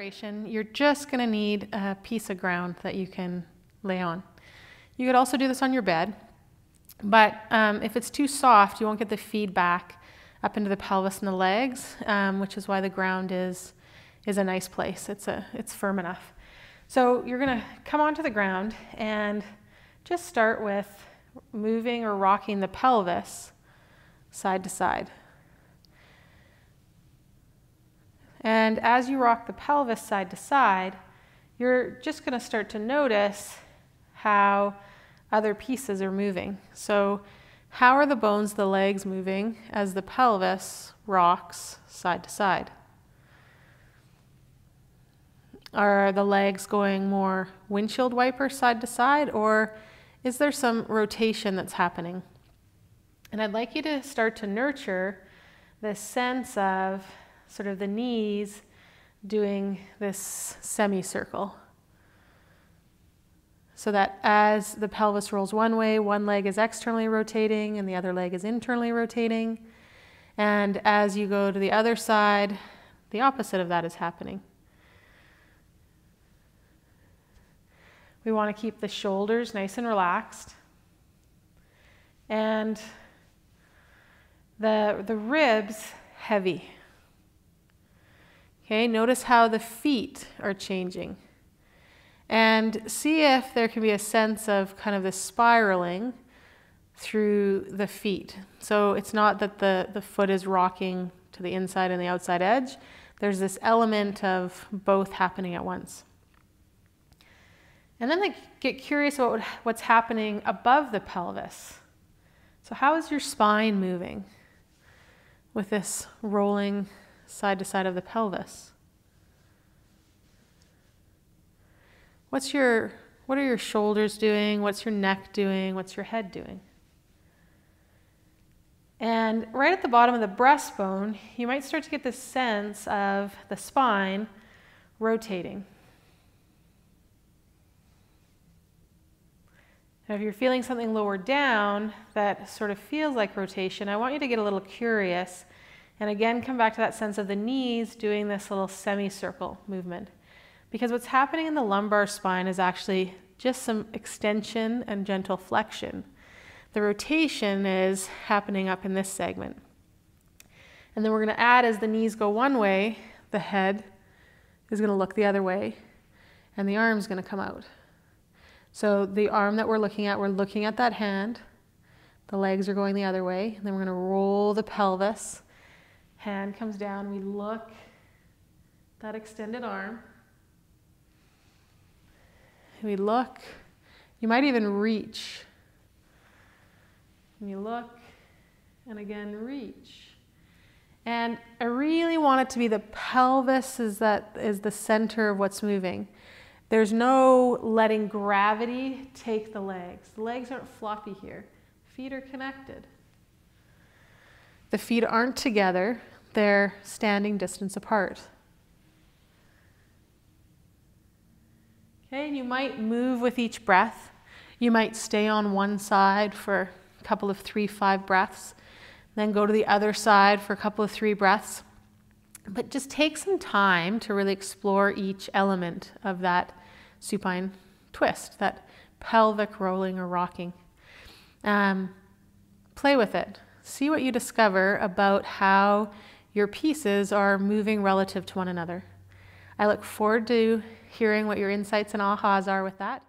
preparation, you're just going to need a piece of ground that you can lay on. You could also do this on your bed, but if it's too soft, you won't get the feedback up into the pelvis and the legs, which is why the ground is a nice place. It's firm enough. So you're going to come onto the ground and just start with moving or rocking the pelvis side to side. And as you rock the pelvis side to side, you're just going to start to notice how other pieces are moving. So how are the bones of the legs moving as the pelvis rocks side to side? Are the legs going more windshield wiper side to side, or is there some rotation that's happening? And I'd like you to start to nurture this sense of sort of the knees doing this semicircle, so that as the pelvis rolls one way, one leg is externally rotating and the other leg is internally rotating. And as you go to the other side, the opposite of that is happening. We want to keep the shoulders nice and relaxed. And the ribs heavy. Okay, notice how the feet are changing. And see if there can be a sense of kind of this spiraling through the feet. So it's not that the foot is rocking to the inside and the outside edge. There's this element of both happening at once. And then get curious about what's happening above the pelvis. So how is your spine moving with this rolling side to side of the pelvis? What are your shoulders doing? What's your neck doing? What's your head doing? And right at the bottom of the breastbone, you might start to get this sense of the spine rotating. Now, if you're feeling something lower down that sort of feels like rotation, I want you to get a little curious and again come back to that sense of the knees doing this little semicircle movement. Because what's happening in the lumbar spine is actually just some extension and gentle flexion. The rotation is happening up in this segment. And then we're going to add, as the knees go one way, the head is going to look the other way, and the arm's going to come out. So the arm that we're looking at that hand, the legs are going the other way, and then we're going to roll the pelvis. Hand comes down, we look, that extended arm. We look, you might even reach. And you look, and again reach. And I really want it to be the pelvis is the center of what's moving. There's no letting gravity take the legs. The legs aren't floppy here. Feet are connected. The feet aren't together. They're standing distance apart. Okay, and you might move with each breath. You might stay on one side for a couple of 3-5 breaths, then go to the other side for a couple of 3 breaths. But just take some time to really explore each element of that supine twist, that pelvic rolling or rocking. Play with it. See what you discover about how your pieces are moving relative to one another. I look forward to hearing what your insights and ahas are with that.